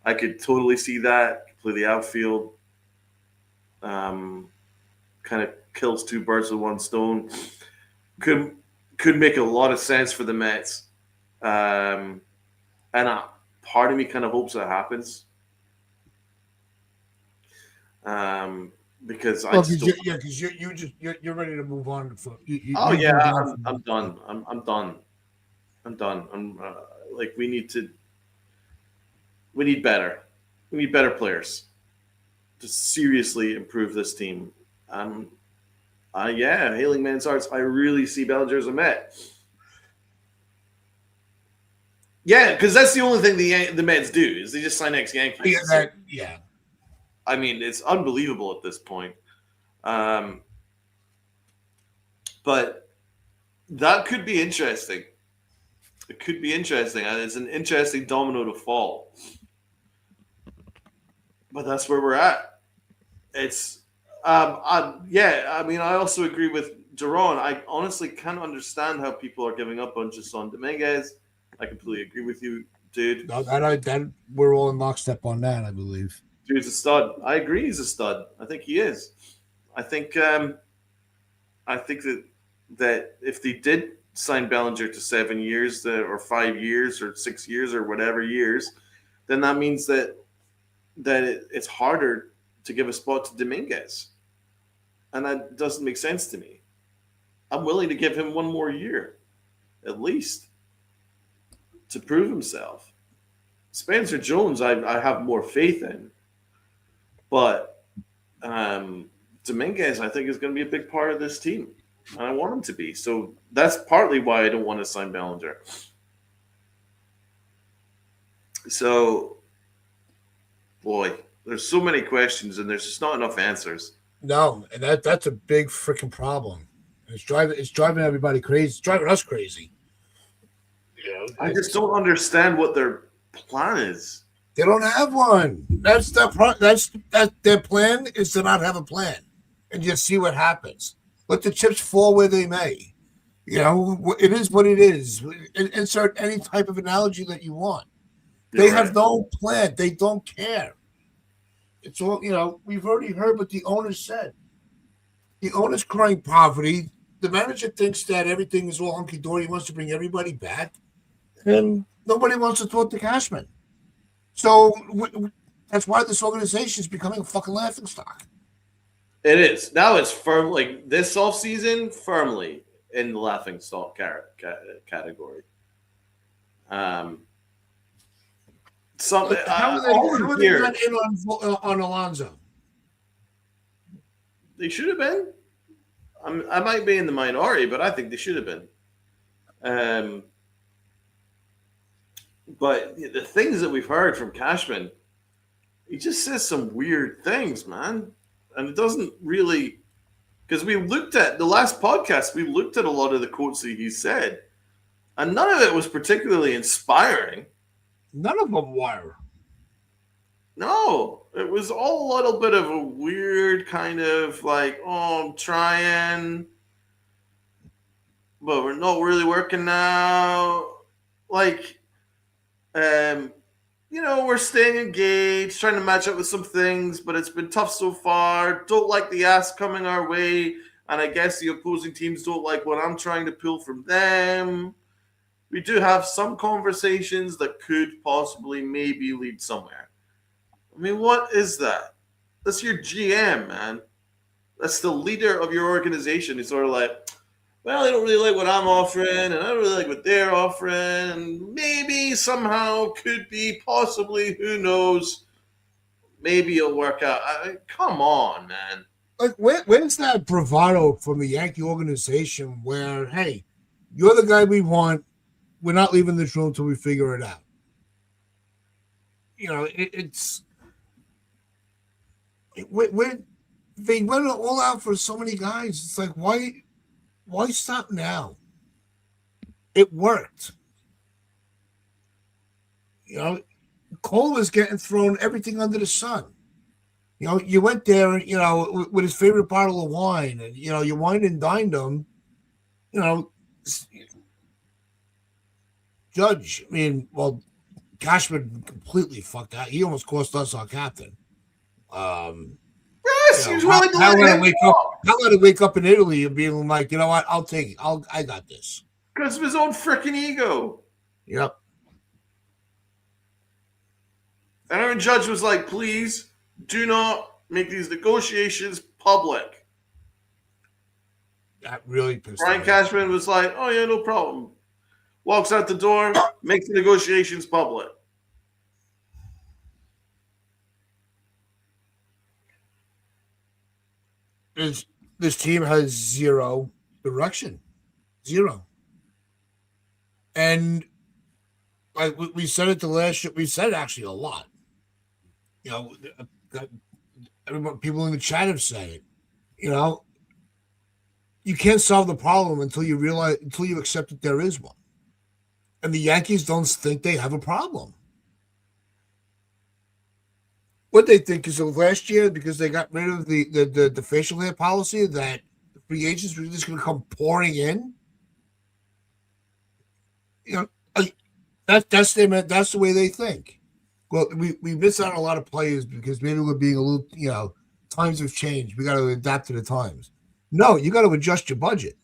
I could totally see that. Play the outfield. Kind of kills two birds with one stone. Could make a lot of sense for the Mets. And part of me kind of hopes that happens. Because you're ready to move on. I'm done. I'm done. We need better. We need better players to seriously improve this team. Hailing man's hearts. I really see Bellinger as a Met. Yeah, because that's the only thing the Mets do is they just sign ex-Yankees. Yeah. I mean, it's unbelievable at this point. But that could be interesting. It could be interesting. It's an interesting domino to fall. But that's where we're at. It's I also agree with Jerron. I honestly can't understand how people are giving up on Jason Dominguez. I completely agree with you, dude. No, that we're all in lockstep on that, I believe. Dude's a stud. I agree he's a stud. I think he is. I think that that if they did sign Bellinger to 7 years or 5 years or 6 years or whatever years, then that means that it's harder to give a spot to Dominguez, and that doesn't make sense to me. I'm willing to give him one more year, at least, to prove himself. Spencer Jones, I have more faith in, but Dominguez, I think, is going to be a big part of this team, and I want him to be. So that's partly why I don't want to sign Bellinger. So, boy, there's so many questions, and there's just not enough answers. No, and that's a big freaking problem. It's driving everybody crazy. It's driving us crazy. I just don't understand what their plan is. They don't have one. That's their plan is to not have a plan and just see what happens. Let the chips fall where they may. It is what it is. Insert any type of analogy that you want. They have no plan. They don't care. It's all, we've already heard what the owner said. The owner's crying poverty. The manager thinks that everything is all hunky-dory. He wants to bring everybody back. And nobody wants to talk to Cashman. So that's why this organization is becoming a fucking laughingstock. It is. Now it's firmly, this offseason, firmly in the laughingstock category. How are they not in on Alonso? They should have been. I might be in the minority, but I think they should have been. But the things that we've heard from Cashman, he just says some weird things, man. And it doesn't really, because we looked at the last podcast, we looked at a lot of the quotes that he said, and none of it was particularly inspiring. None of them were. No, it was all a little bit of a weird kind of like, oh, I'm trying, but we're not really working now. Like, we're staying engaged, trying to match up with some things, but it's been tough so far. Don't like the ask coming our way, and I guess the opposing teams don't like what I'm trying to pull from them. We do have some conversations that could possibly maybe lead somewhere. I mean, what is that? That's your GM, man. That's the leader of your organization. He's sort of like, well, I don't really like what I'm offering, and I don't really like what they're offering, and maybe somehow could be possibly, who knows, maybe it'll work out. Come on, man. Like, where's that bravado from the Yankee organization where, hey, you're the guy we want, we're not leaving this room until we figure it out? They went all out for so many guys. It's like, why stop now? It worked. Cole was getting thrown everything under the sun. You went there, with his favorite bottle of wine, and, you wined and dined him. Judge, Cashman completely fucked out. He almost cost us our captain. Yes, he was willing to let him let him wake up in Italy and being like, you know what, I'll take it. I got this. Because of his own freaking ego. Yep. And Aaron Judge was like, please do not make these negotiations public. That really pissed Brian me. Cashman was like, oh, yeah, no problem. Walks out the door, makes the negotiations public. This team has zero direction. Zero. And like we said it the last year, we said it actually a lot. People in the chat have said it. You can't solve the problem until you accept that there is one. And the Yankees don't think they have a problem. What they think is that last year, because they got rid of the facial hair policy, that the free agents were just going to come pouring in. That's the way they think. Well, we miss out on a lot of players because maybe we're being a little, times have changed. We got to adapt to the times. No, you got to adjust your budget.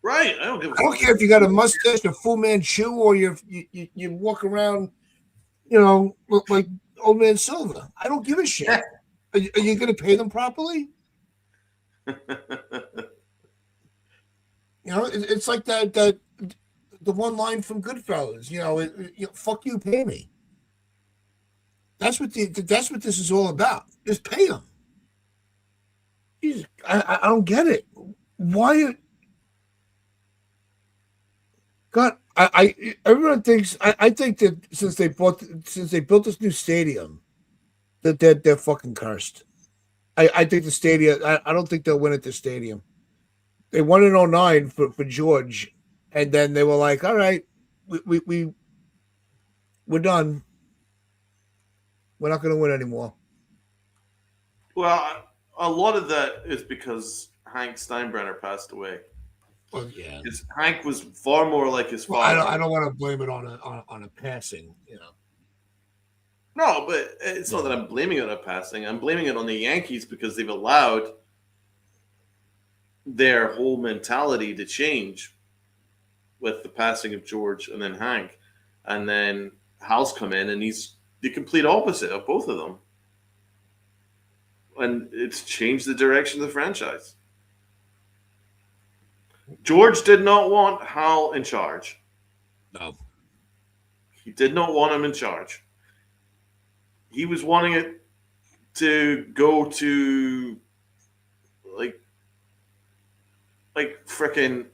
Right. I don't give a I don't fuck. care if you got a mustache, a Fu Manchu, or you walk around, look like Old Man Silver. I don't give a shit. Are you going to pay them properly? It's like that the one line from Goodfellas. Fuck you, pay me. That's what this is all about. Just pay them. Jesus, I don't get it. Why? God, everyone thinks. I think that since they built this new stadium, that they're fucking cursed. I think the stadium. I don't think they'll win at the stadium. They won in 09 for George, and then they were like, "All right, we're done. We're not going to win anymore." Well, a lot of that is because Hank Steinbrenner passed away. Well, yeah. Hank was far more like his Well, father. I don't want to blame it on a passing. No, but it's not that I'm blaming it on a passing. I'm blaming it on the Yankees because they've allowed their whole mentality to change with the passing of George and then Hank. And then Hal's come in and he's the complete opposite of both of them. And it's changed the direction of the franchise. George did not want Hal in charge. No. He did not want him in charge. He was wanting it to go to like freaking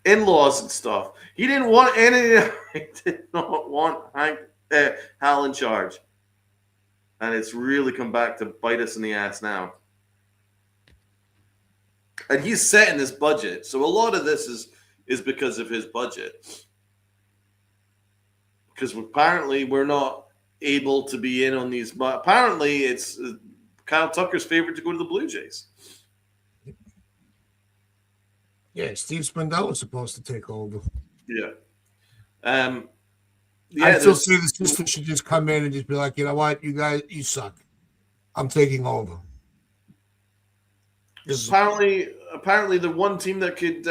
in-laws and stuff. He didn't want any. He did not want Hal in charge, and it's really come back to bite us in the ass now. And he's setting this budget, so a lot of this is because of his budget. Because apparently we're not able to be in on these. Apparently, it's Kyle Tucker's favorite to go to the Blue Jays. Yeah, Steve Spindell was supposed to take over. Yeah. I still say the system should just come in and just be like, you know what, you guys, you suck. I'm taking over. Apparently, the one team that could,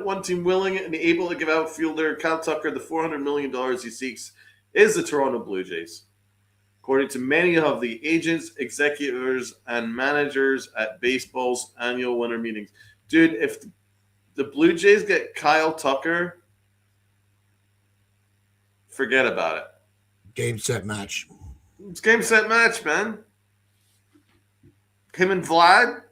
one team willing and able to give outfielder Kyle Tucker the $400 million he seeks is the Toronto Blue Jays. According to many of the agents, executives, and managers at baseball's annual winter meetings. Dude, if the Blue Jays get Kyle Tucker, forget about it. Game, set, match. It's game, set, match, man. Him and Vlad.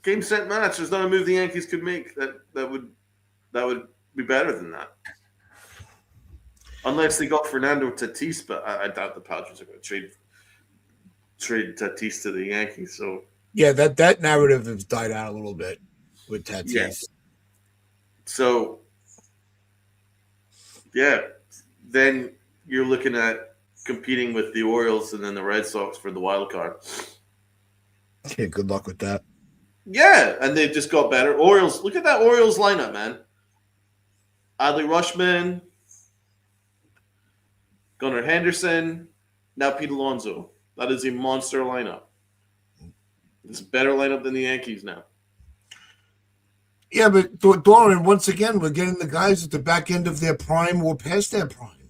Game, set, match. There's not a move the Yankees could make that would be better than that. Unless they got Fernando Tatis, but I doubt the Padres are going to trade Tatis to the Yankees. So yeah, that narrative has died out a little bit with Tatis. Yeah. So yeah, then you're looking at competing with the Orioles and then the Red Sox for the wild card. Yeah, good luck with that. Yeah, and they just got better. Orioles, look at that Orioles lineup, man. Adley Rutschman, Gunnar Henderson, now Pete Alonso. That is a monster lineup. It's a better lineup than the Yankees now. Yeah, but Doran, once again, we're getting the guys at the back end of their prime or past their prime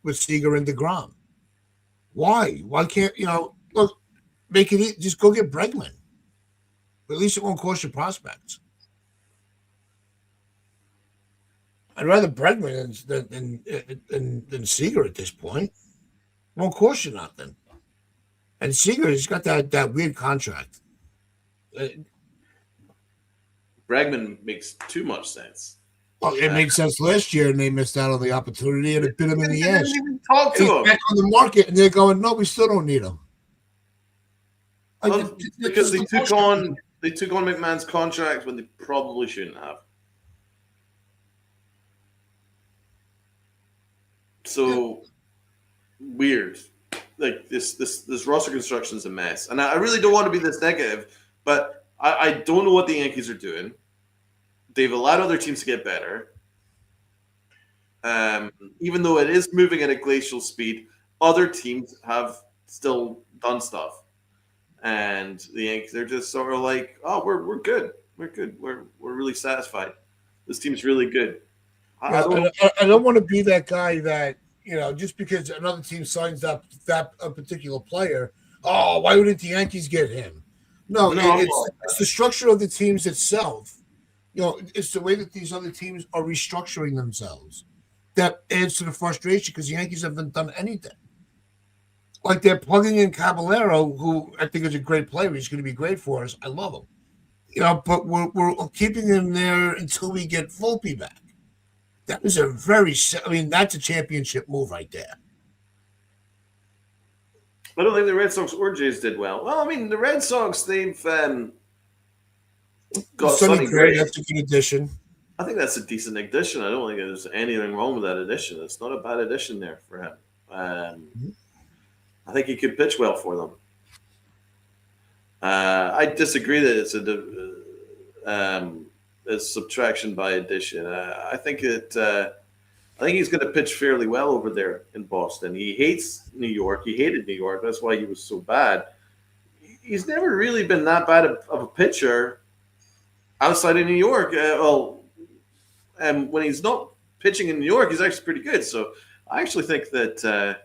with Seager and DeGrom. Why? Why can't, look, make it easy. Just go get Bregman. But at least it won't cost you prospects. I'd rather Bregman than Seager at this point. It won't cost you nothing. And Seager has got that weird contract. Bregman makes too much sense. Well, it made sense last year, and they missed out on the opportunity, and it bit him in the ass. Didn't even talk to him. Back on the market, and they're going, no, we still don't need him. Because they took on McMahon's contract when they probably shouldn't have. So weird. Like this roster construction is a mess, and I really don't want to be this negative, but I don't know what the Yankees are doing. They've allowed other teams to get better. Even though it is moving at a glacial speed, other teams have still done stuff. And the Yankees are just sort of like, oh, we're good. We're good. We're really satisfied. This team's really good. I Yeah, don't know. I don't want to be that guy that just because another team signs up that a particular player, oh, why wouldn't the Yankees get him? No, No, it's the structure of the teams itself. It's the way that these other teams are restructuring themselves that adds to the frustration because the Yankees haven't done anything. Like they're plugging in Caballero, who I think is a great player. He's going to be great for us. I love him. But we're keeping him there until we get Volpe back. That was that's a championship move right there. I don't think the Red Sox or Jays did well. Well, I mean, the Red Sox, they've got Sonny Gray. That's a good addition. I think that's a decent addition. I don't think there's anything wrong with that addition. It's not a bad addition there for him. I think he could pitch well for them. I disagree that it's a subtraction by addition. I think he's going to pitch fairly well over there in Boston. He hates New York. He hated New York. That's why he was so bad. He's never really been that bad of a pitcher outside of New York. And when he's not pitching in New York, he's actually pretty good. So I actually think that'll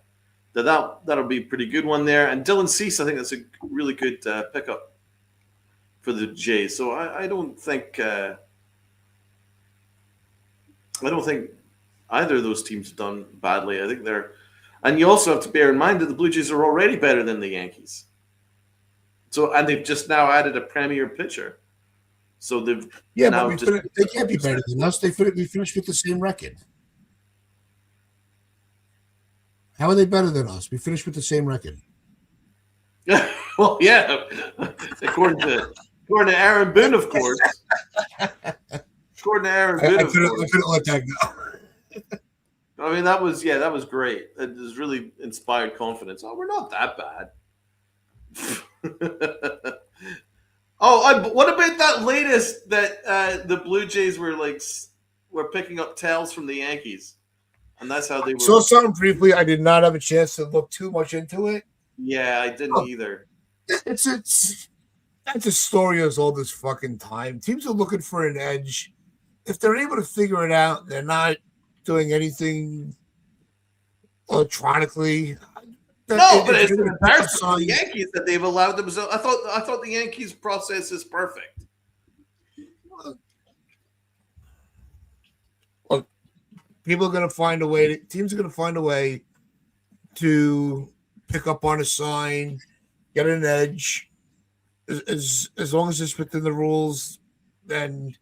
be a pretty good one there. And Dylan Cease, I think that's a really good pickup for the Jays. So I don't think either of those teams have done badly. I think and you also have to bear in mind that the Blue Jays are already better than the Yankees. And they've just now added a premier pitcher. So they can't be better than us. We finished with the same record. How are they better than us? We finished with the same record. Well, yeah, according to Aaron Boone, of course. According to Aaron Boone, I couldn't let that go. I mean, that was great. It was really inspired confidence. Oh, we're not that bad. What about that latest that the Blue Jays were picking up tails from the Yankees, and that's how they were. So something briefly, I did not have a chance to look too much into it. Yeah, I didn't either. It's that's a story as old as fucking time. Teams are looking for an edge. If they're able to figure it out, they're not doing anything electronically. No, but it's embarrassing for the Yankees that they've allowed themselves. I thought the Yankees process is perfect. Well, people are going to find a way. Teams are going to find a way to pick up on a sign, get an edge. As long as it's within the rules, then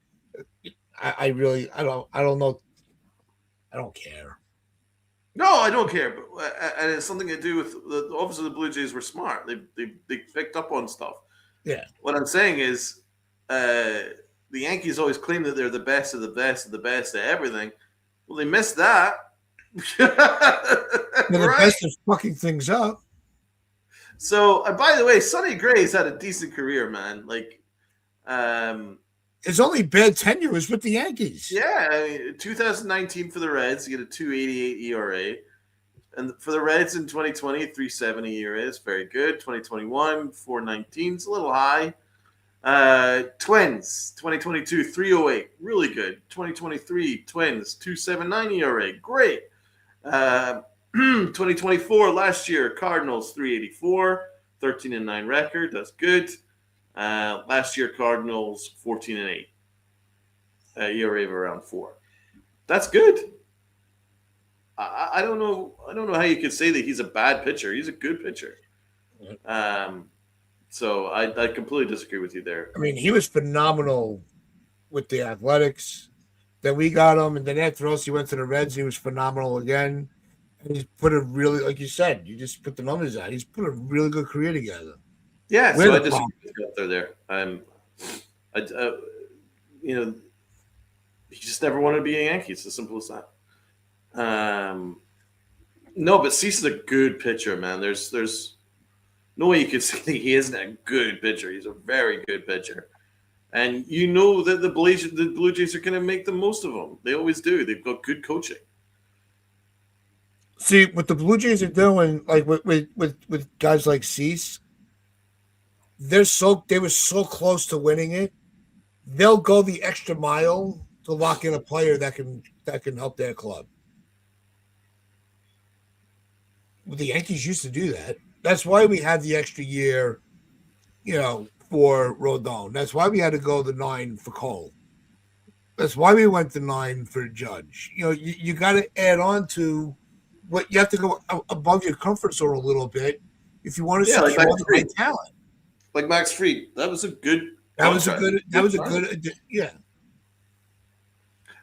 I don't know. I don't care. No, I don't care, but and it's something to do with obviously the Blue Jays were smart. They picked up on stuff. Yeah. What I'm saying is, the Yankees always claim that they're the best of the best of the best at everything. Well, they missed that. They're the best at fucking things up. So, by the way, Sonny Gray's had a decent career, man. His only bad tenure was with the Yankees. Yeah, I mean, 2019 for the Reds, he had a 2.88 ERA. And for the Reds in 2020, 3.70 ERA is very good. 2021, 4.19 is a little high. Twins, 2022, 3.08, really good. 2023, Twins, 2.79 ERA, great. 2024, last year, Cardinals, 3.84, 13-9 record, that's good. Last year, Cardinals 14-8, ERA of around 4. That's good. I don't know. I don't know how you could say that he's a bad pitcher. He's a good pitcher. So I completely disagree with you there. I mean, he was phenomenal with the Athletics. Then we got him, and then after us, he went to the Reds. He was phenomenal again. And he's put a really, like you said, you just put the numbers out. He's put a really good career together. Yeah, so I disagree with you there. He just never wanted to be a Yankee. It's as simple as that. No, but Cease is a good pitcher, man. There's no way you could say he isn't a good pitcher. He's a very good pitcher. And you know that the Blue Jays are going to make the most of him. They always do. They've got good coaching. See, what the Blue Jays are doing, like with guys like Cease, they were so close to winning it. They'll go the extra mile to lock in a player that can help their club. Well, the Yankees used to do that. That's why we had the extra year, for Rodon. That's why we had to go the 9 for Cole. That's why we went to 9 for Judge. You got to add on to what you have to go above your comfort zone a little bit if you want to secure the right talent. Like Max Fried, that was a good. That was a good. Yeah.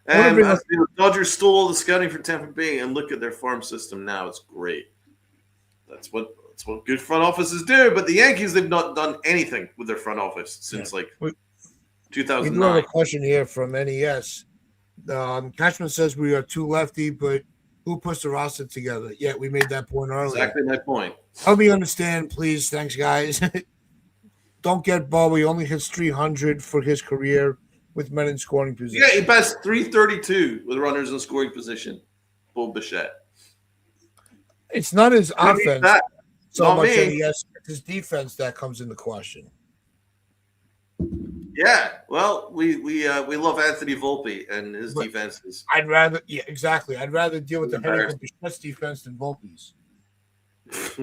And the Dodgers stole all the scouting for Tampa Bay, and look at their farm system now. It's great. That's what good front offices do. But the Yankees, they've not done anything with their front office since 2009. We do have a question here from NES. Cashman says we are too lefty, but who puts the roster together? Yeah, we made that point earlier. Exactly my point. Help me understand, please. Thanks, guys. Don't get Bob. He only hits 300 for his career with men in scoring position. Yeah, he passed 332 with runners in scoring position. Bo Bichette. It's not his offense so much as his defense that comes into question. Yeah, well, we love Anthony Volpe and his defenses. I'd rather deal with the headache of Bichette's defense than Volpe's. It's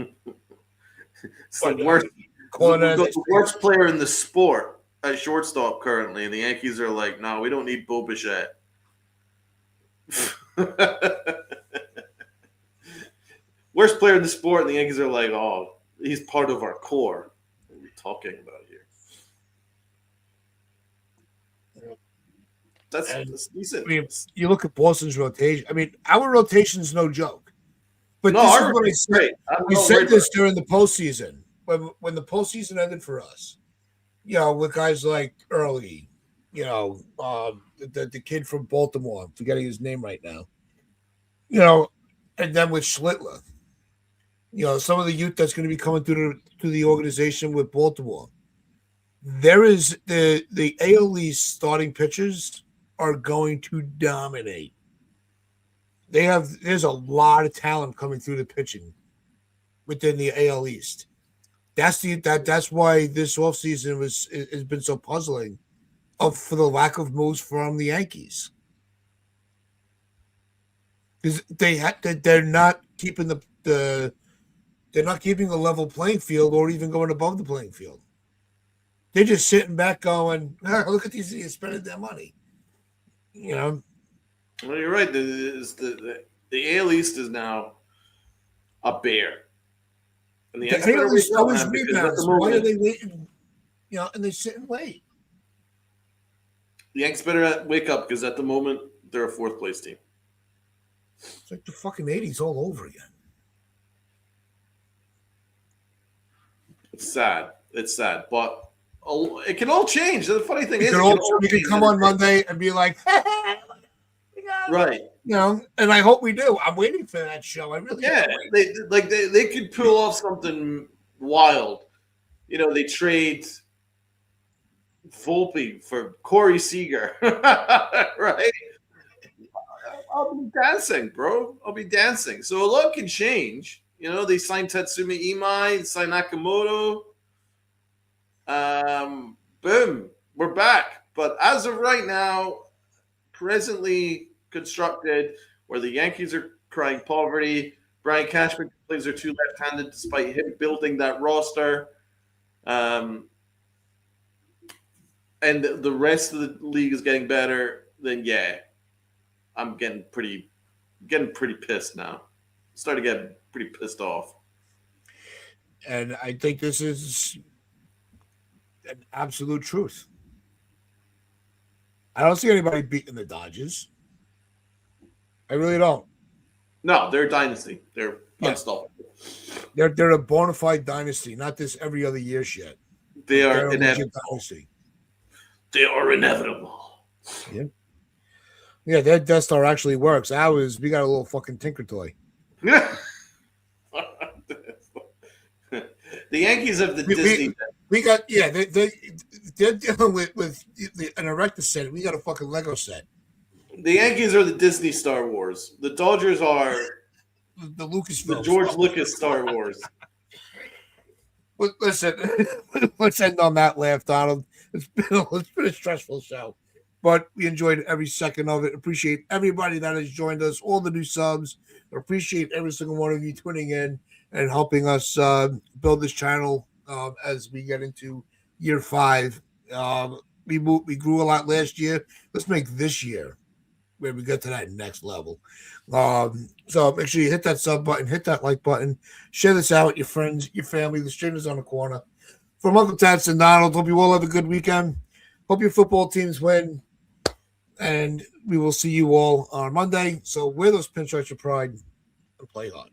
the worst player in the sport at shortstop currently, and the Yankees are like, no, we don't need Bo Bichette. Worst player in the sport, and the Yankees are like, oh, he's part of our core. What are we talking about here? That's decent. I mean, you look at Boston's rotation. I mean, our rotation is no joke. But this is what I said. We said this during the postseason. When the postseason ended for us, with guys like Early, the kid from Baltimore, I'm forgetting his name right now, and then with Schlittler, some of the youth that's going to be coming through the organization with Baltimore. There is the AL East starting pitchers are going to dominate. There's a lot of talent coming through the pitching within the AL East. That's why this offseason has been so puzzling for the lack of moves from the Yankees. Because they're not keeping the level playing field or even going above the playing field. They're just sitting back going, look at these idiots spending their money. Well, you're right. The AL East is now a bear. And the AL East always rebounds. Why are they waiting? And they sit and wait. The Yankees better wake up because at the moment they're a fourth place team. It's like the fucking 80s all over again. It's sad. But it can all change. The funny thing is, you can come on Monday and be like, right. And I hope we do. I'm waiting for that show. I really they could pull off something wild. They trade Volpe for Corey Seager, right? I'll be dancing, bro. I'll be dancing. So a lot can change. They signed Tatsumi Imai, signed Nakamoto. Boom, we're back. But as of right now, presently constructed, where the Yankees are crying poverty, Brian Cashman plays are too left-handed despite him building that roster. And the rest of the league is getting better, then I'm getting pretty pissed now. Starting to get pretty pissed off. And I think this is an absolute truth. I don't see anybody beating the Dodgers. I really don't. No, they're a dynasty. They're unstoppable. They're a bona fide dynasty, not this every other year shit. They're inevitable. Dynasty. They are inevitable. Yeah. Yeah, their Death Star actually works. We got a little fucking Tinker Toy. The Yankees have the Disney. We got they're dealing with an Erector set. We got a fucking Lego set. The Yankees are the Disney Star Wars. The Dodgers are the Lucasfilm. The George Lucas Star Wars. Listen, let's end on that laugh, Donald. It's been a stressful show. but we enjoyed every second of it. Appreciate everybody that has joined us, all the new subs. Appreciate every single one of you tuning in and helping us build this channel as we get into year 5. We grew a lot last year. Let's make this year where we get to that next level. So make sure you hit that sub button, hit that like button, share this out with your friends, your family, the strangers on the corner. From Uncle Tats and Donald, hope you all have a good weekend. Hope your football teams win. And we will see you all on Monday. So wear those pinstripes of pride and play hard.